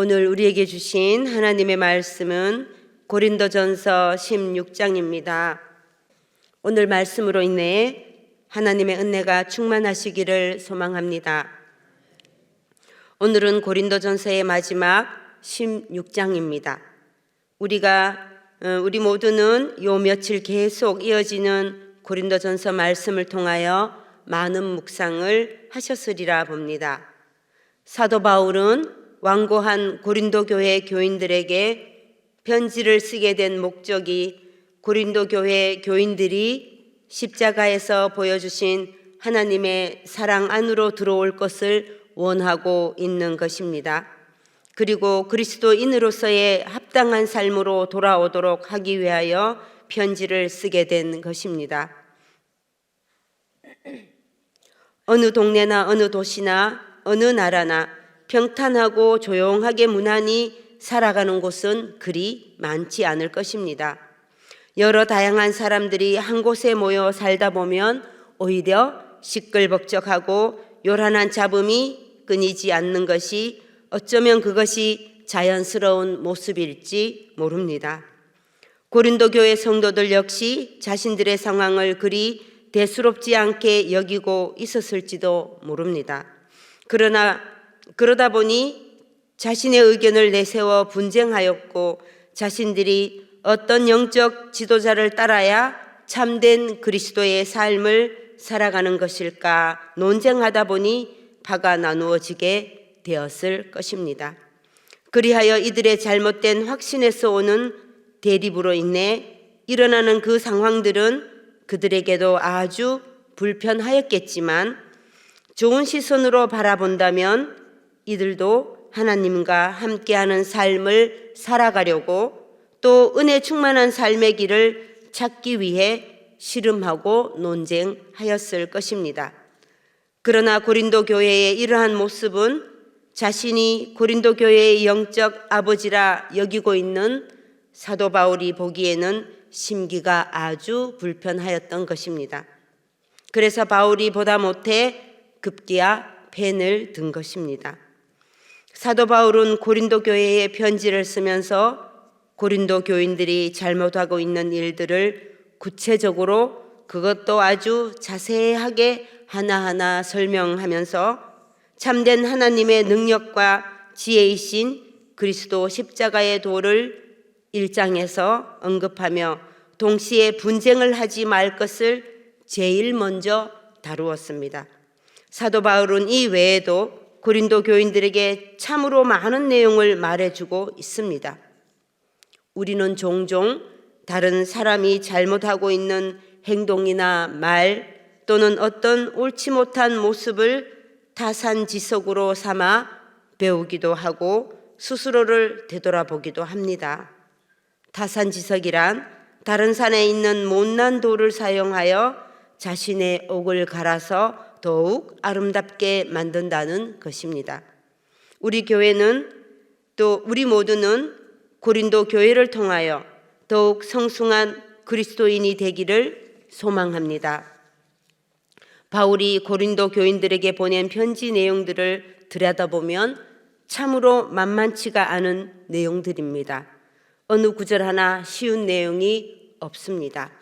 오늘 우리에게 주신 하나님의 말씀은 고린도전서 16장입니다. 오늘 말씀으로 인해 하나님의 은혜가 충만하시기를 소망합니다. 오늘은 고린도전서의 마지막 16장입니다. 우리 모두는 요 며칠 계속 이어지는 고린도전서 말씀을 통하여 많은 묵상을 하셨으리라 봅니다. 사도 바울은 완고한 고린도 교회 교인들에게 편지를 쓰게 된 목적이 고린도 교회 교인들이 십자가에서 보여주신 하나님의 사랑 안으로 들어올 것을 원하고 있는 것입니다. 그리고 그리스도인으로서의 합당한 삶으로 돌아오도록 하기 위하여 편지를 쓰게 된 것입니다. 어느 동네나 어느 도시나 어느 나라나 평탄하고 조용하게 무난히 살아가는 곳은 그리 많지 않을 것입니다. 여러 다양한 사람들이 한 곳에 모여 살다 보면 오히려 시끌벅적하고 요란한 잡음이 끊이지 않는 것이 어쩌면 그것이 자연스러운 모습일지 모릅니다. 고린도 교회 성도들 역시 자신들의 상황을 그리 대수롭지 않게 여기고 있었을지도 모릅니다. 그러다 보니 자신의 의견을 내세워 분쟁하였고 자신들이 어떤 영적 지도자를 따라야 참된 그리스도의 삶을 살아가는 것일까 논쟁하다 보니 파가 나누어지게 되었을 것입니다. 그리하여 이들의 잘못된 확신에서 오는 대립으로 인해 일어나는 그 상황들은 그들에게도 아주 불편하였겠지만 좋은 시선으로 바라본다면 이들도 하나님과 함께하는 삶을 살아가려고 또 은혜 충만한 삶의 길을 찾기 위해 씨름하고 논쟁하였을 것입니다. 그러나 고린도 교회의 이러한 모습은 자신이 고린도 교회의 영적 아버지라 여기고 있는 사도 바울이 보기에는 심기가 아주 불편하였던 것입니다. 그래서 바울이 보다 못해 급기야 펜을 든 것입니다. 사도 바울은 고린도 교회에 편지를 쓰면서 고린도 교인들이 잘못하고 있는 일들을 구체적으로 그것도 아주 자세하게 하나하나 설명하면서 참된 하나님의 능력과 지혜이신 그리스도 십자가의 도를 1장에서 언급하며 동시에 분쟁을 하지 말 것을 제일 먼저 다루었습니다. 사도 바울은 이 외에도 고린도 교인들에게 참으로 많은 내용을 말해주고 있습니다. 우리는 종종 다른 사람이 잘못하고 있는 행동이나 말 또는 어떤 옳지 못한 모습을 타산지석으로 삼아 배우기도 하고 스스로를 되돌아보기도 합니다. 타산지석이란 다른 산에 있는 못난 돌을 사용하여 자신의 옥을 갈아서 더욱 아름답게 만든다는 것입니다. 우리 모두는 고린도 교회를 통하여 더욱 성숙한 그리스도인이 되기를 소망합니다. 바울이 고린도 교인들에게 보낸 편지 내용들을 들여다보면 참으로 만만치가 않은 내용들입니다. 어느 구절 하나 쉬운 내용이 없습니다.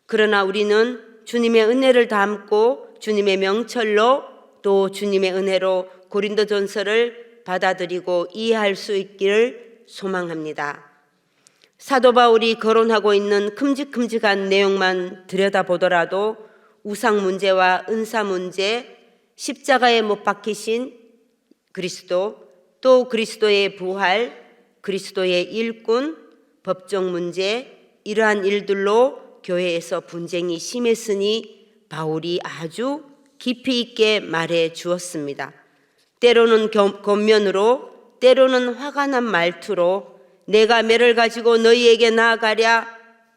그러나 우리는 주님의 은혜를 담고 주님의 명철로 또 주님의 은혜로 고린도전서를 받아들이고 이해할 수 있기를 소망합니다. 사도 바울이 거론하고 있는 큼직큼직한 내용만 들여다보더라도 우상 문제와 은사 문제, 십자가에 못 박히신 그리스도, 또 그리스도의 부활, 그리스도의 일꾼, 법적 문제, 이러한 일들로 교회에서 분쟁이 심했으니 바울이 아주 깊이 있게 말해 주었습니다. 때로는 겉면으로, 때로는 화가 난 말투로 내가 매를 가지고 너희에게 나아가랴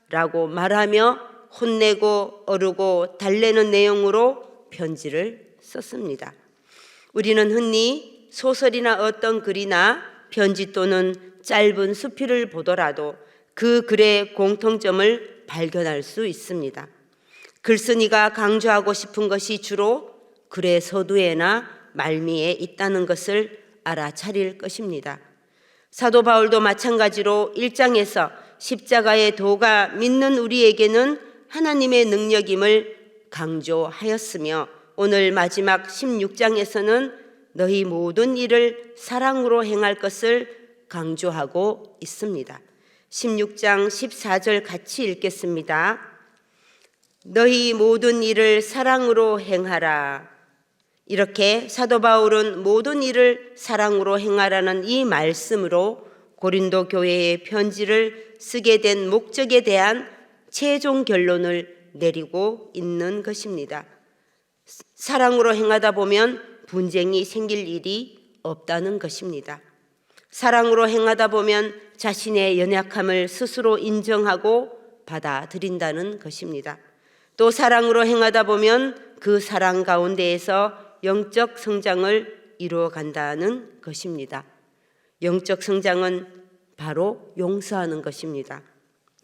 라고 말하며 혼내고 어르고 달래는 내용으로 편지를 썼습니다. 우리는 흔히 소설이나 어떤 글이나 편지 또는 짧은 수필을 보더라도 그 글의 공통점을 발견할 수 있습니다. 글쓴이가 강조하고 싶은 것이 주로 글의 서두에나 말미에 있다는 것을 알아차릴 것입니다. 사도 바울도 마찬가지로 1장에서 십자가의 도가 믿는 우리에게는 하나님의 능력임을 강조하였으며, 오늘 마지막 16장에서는 너희 모든 일을 사랑으로 행할 것을 강조하고 있습니다. 16장 14절 같이 읽겠습니다. 너희 모든 일을 사랑으로 행하라. 이렇게 사도 바울은 모든 일을 사랑으로 행하라는 이 말씀으로 고린도 교회의 편지를 쓰게 된 목적에 대한 최종 결론을 내리고 있는 것입니다. 사랑으로 행하다 보면 분쟁이 생길 일이 없다는 것입니다. 사랑으로 행하다 보면 자신의 연약함을 스스로 인정하고 받아들인다는 것입니다. 또 사랑으로 행하다 보면 그 사랑 가운데에서 영적 성장을 이루어 간다는 것입니다. 영적 성장은 바로 용서하는 것입니다.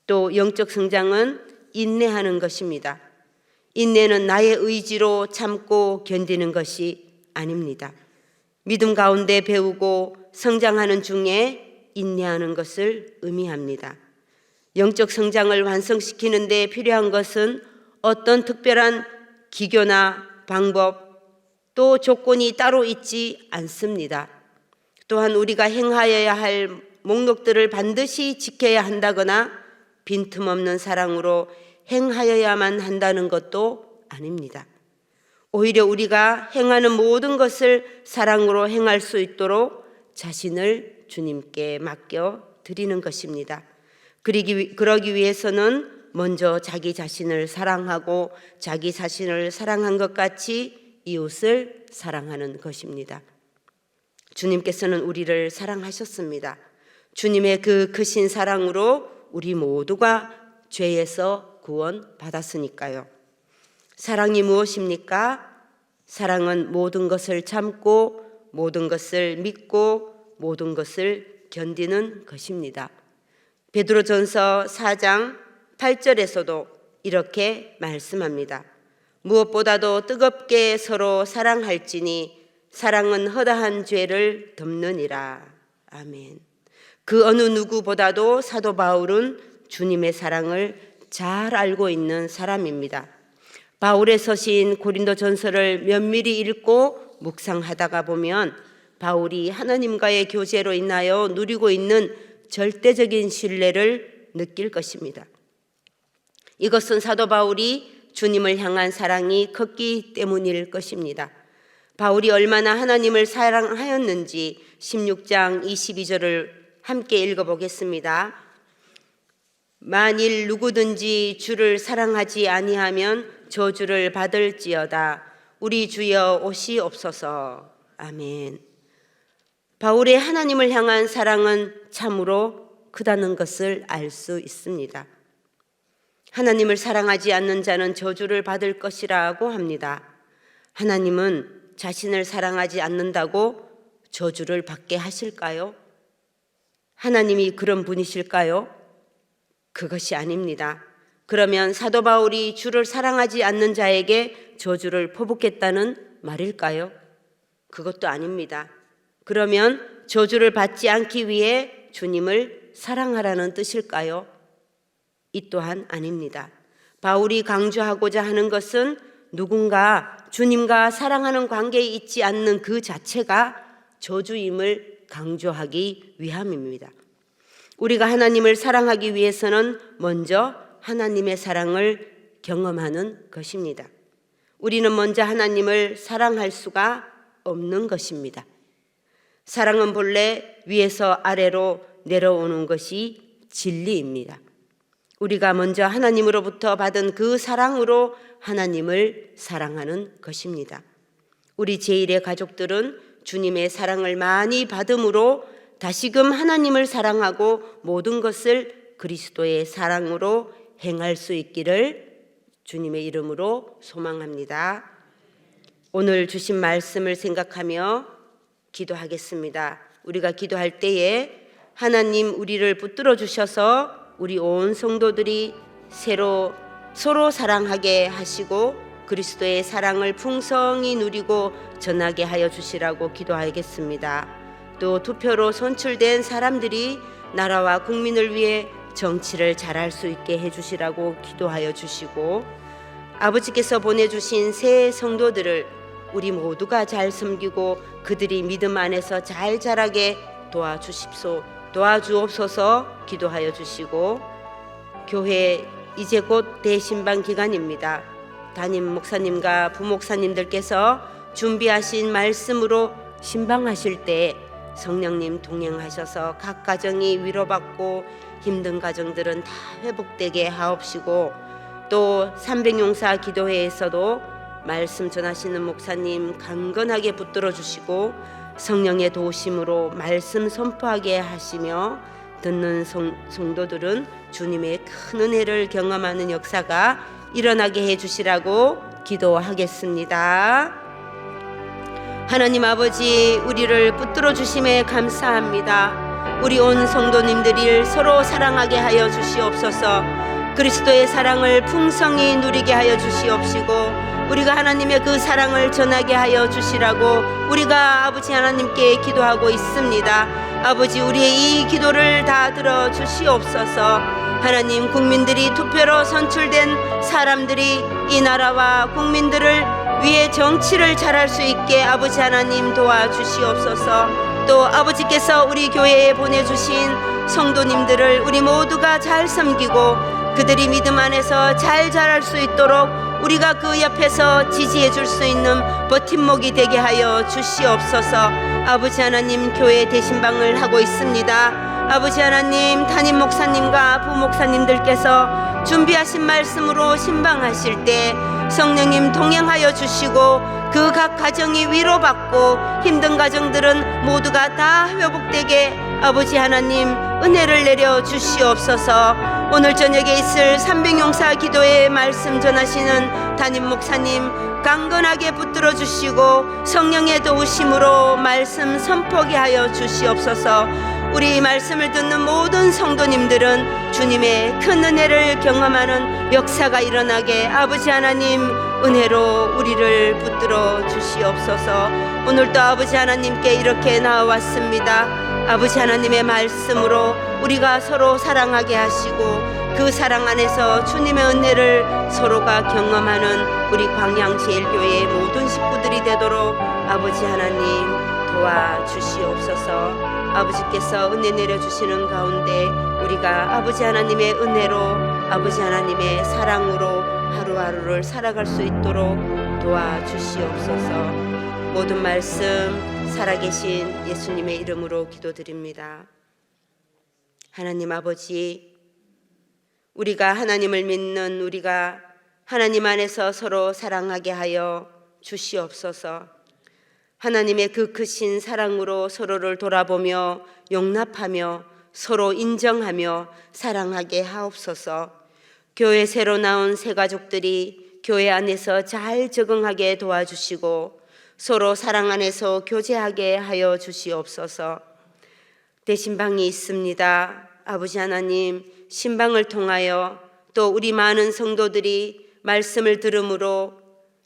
또 영적 성장은 인내하는 것입니다. 인내는 나의 의지로 참고 견디는 것이 아닙니다. 믿음 가운데 배우고 성장하는 중에 인내하는 것을 의미합니다. 영적 성장을 완성시키는 데 필요한 것은 어떤 특별한 기교나 방법 또 조건이 따로 있지 않습니다. 또한 우리가 행하여야 할 목록들을 반드시 지켜야 한다거나 빈틈없는 사랑으로 행하여야만 한다는 것도 아닙니다. 오히려 우리가 행하는 모든 것을 사랑으로 행할 수 있도록 자신을 주님께 맡겨 드리는 것입니다. 그러기 위해서는 먼저 자기 자신을 사랑하고 자기 자신을 사랑한 것 같이 이웃을 사랑하는 것입니다. 주님께서는 우리를 사랑하셨습니다. 주님의 그 크신 사랑으로 우리 모두가 죄에서 구원받았으니까요. 사랑이 무엇입니까? 사랑은 모든 것을 참고 모든 것을 믿고 모든 것을 견디는 것입니다. 베드로전서 4장 8절에서도 이렇게 말씀합니다. 무엇보다도 뜨겁게 서로 사랑할지니 사랑은 허다한 죄를 덮느니라. 아멘. 그 어느 누구보다도 사도 바울은 주님의 사랑을 잘 알고 있는 사람입니다. 바울의 서신 고린도전서를 면밀히 읽고 묵상하다가 보면 바울이 하나님과의 교제로 인하여 누리고 있는 절대적인 신뢰를 느낄 것입니다. 이것은 사도 바울이 주님을 향한 사랑이 컸기 때문일 것입니다. 바울이 얼마나 하나님을 사랑하였는지 16장 22절을 함께 읽어보겠습니다. 만일 누구든지 주를 사랑하지 아니하면 저주를 받을지어다. 우리 주여 오시옵소서. 아멘. 바울의 하나님을 향한 사랑은 참으로 크다는 것을 알 수 있습니다. 하나님을 사랑하지 않는 자는 저주를 받을 것이라고 합니다. 하나님은 자신을 사랑하지 않는다고 저주를 받게 하실까요? 하나님이 그런 분이실까요? 그것이 아닙니다. 그러면 사도 바울이 주를 사랑하지 않는 자에게 저주를 퍼붓겠다는 말일까요? 그것도 아닙니다. 그러면 저주를 받지 않기 위해 주님을 사랑하라는 뜻일까요? 이 또한 아닙니다. 바울이 강조하고자 하는 것은 누군가 주님과 사랑하는 관계에 있지 않는 그 자체가 저주임을 강조하기 위함입니다. 우리가 하나님을 사랑하기 위해서는 먼저 하나님의 사랑을 경험하는 것입니다. 우리는 먼저 하나님을 사랑할 수가 없는 것입니다. 사랑은 본래 위에서 아래로 내려오는 것이 진리입니다. 우리가 먼저 하나님으로부터 받은 그 사랑으로 하나님을 사랑하는 것입니다. 우리 제1의 가족들은 주님의 사랑을 많이 받음으로 다시금 하나님을 사랑하고 모든 것을 그리스도의 사랑으로 행할 수 있기를 주님의 이름으로 소망합니다. 오늘 주신 말씀을 생각하며 기도하겠습니다. 우리가 기도할 때에 하나님 우리를 붙들어 주셔서 우리 온 성도들이 서로 사랑하게 하시고 그리스도의 사랑을 풍성히 누리고 전하게 하여 주시라고 기도하겠습니다. 또 투표로 선출된 사람들이 나라와 국민을 위해 정치를 잘할 수 있게 해주시라고 기도하여 주시고, 아버지께서 보내주신 새 성도들을 우리 모두가 잘 섬기고 그들이 믿음 안에서 잘 자라게 도와주옵소서 기도하여 주시고, 교회 이제 곧 대신방 기간입니다. 담임 목사님과 부목사님들께서 준비하신 말씀으로 신방하실 때 성령님 동행하셔서 각 가정이 위로받고 힘든 가정들은 다 회복되게 하옵시고, 또 300용사 기도회에서도 말씀 전하시는 목사님 강건하게 붙들어 주시고 성령의 도우심으로 말씀 선포하게 하시며, 듣는 성도들은 주님의 큰 은혜를 경험하는 역사가 일어나게 해주시라고 기도하겠습니다. 하나님 아버지, 우리를 붙들어 주심에 감사합니다. 우리 온 성도님들이 서로 사랑하게 하여 주시옵소서. 그리스도의 사랑을 풍성히 누리게 하여 주시옵시고, 우리가 하나님의 그 사랑을 전하게 하여 주시라고 우리가 아버지 하나님께 기도하고 있습니다. 아버지, 우리의 이 기도를 다 들어 주시옵소서. 하나님, 국민들이 투표로 선출된 사람들이 이 나라와 국민들을 위해 정치를 잘할 수 있게 아버지 하나님 도와주시옵소서. 또 아버지께서 우리 교회에 보내주신 성도님들을 우리 모두가 잘 섬기고 그들이 믿음 안에서 잘 자랄 수 있도록 우리가 그 옆에서 지지해 줄 수 있는 버팀목이 되게 하여 주시옵소서. 아버지 하나님, 교회 대신방을 하고 있습니다. 아버지 하나님, 담임 목사님과 부목사님들께서 준비하신 말씀으로 신방하실 때 성령님 동행하여 주시고 그 각 가정이 위로받고 힘든 가정들은 모두가 다 회복되게 아버지 하나님 은혜를 내려 주시옵소서. 오늘 저녁에 있을 300용사 기도회 말씀 전하시는 담임 목사님 강건하게 붙들어 주시고 성령의 도우심으로 말씀 선포하게 하여 주시옵소서. 우리 말씀을 듣는 모든 성도님들은 주님의 큰 은혜를 경험하는 역사가 일어나게 아버지 하나님 은혜로 우리를 붙들어 주시옵소서. 오늘도 아버지 하나님께 이렇게 나와왔습니다. 아버지 하나님의 말씀으로 우리가 서로 사랑하게 하시고 그 사랑 안에서 주님의 은혜를 서로가 경험하는 우리 광양제일교회의 모든 식구들이 되도록 아버지 하나님 도와주시옵소서. 아버지께서 은혜 내려주시는 가운데 우리가 아버지 하나님의 은혜로 아버지 하나님의 사랑으로 하루하루를 살아갈 수 있도록 도와주시옵소서. 모든 말씀 살아계신 예수님의 이름으로 기도드립니다. 하나님 아버지, 우리가 하나님을 믿는 우리가 하나님 안에서 서로 사랑하게 하여 주시옵소서. 하나님의 그 크신 사랑으로 서로를 돌아보며 용납하며 서로 인정하며 사랑하게 하옵소서. 교회 새로 나온 새 가족들이 교회 안에서 잘 적응하게 도와주시고 서로 사랑 안에서 교제하게 하여 주시옵소서. 대신방이 있습니다. 아버지 하나님, 신방을 통하여 또 우리 많은 성도들이 말씀을 들음으로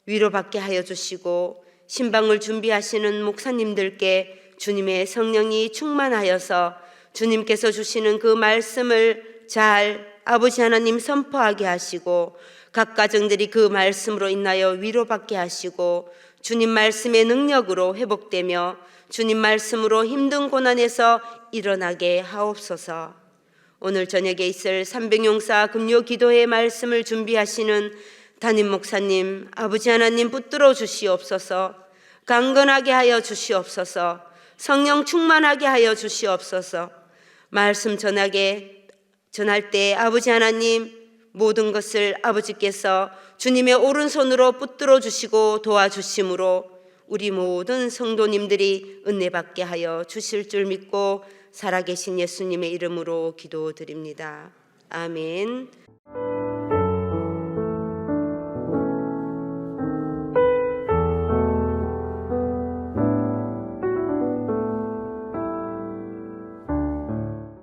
위로받게 하여 주시고 신방을 준비하시는 목사님들께 주님의 성령이 충만하여서 주님께서 주시는 그 말씀을 잘 아버지 하나님 선포하게 하시고 각 가정들이 그 말씀으로 인하여 위로받게 하시고 주님 말씀의 능력으로 회복되며 주님 말씀으로 힘든 고난에서 일어나게 하옵소서. 오늘 저녁에 있을 300용사 금요 기도회 말씀을 준비하시는 담임 목사님 아버지 하나님 붙들어 주시옵소서. 강건하게 하여 주시옵소서. 성령 충만하게 하여 주시옵소서. 말씀 전할 때 아버지 하나님 모든 것을 아버지께서 주님의 오른손으로 붙들어 주시고 도와주심으로 우리 모든 성도님들이 은혜 받게 하여 주실 줄 믿고 살아계신 예수님의 이름으로 기도드립니다. 아멘.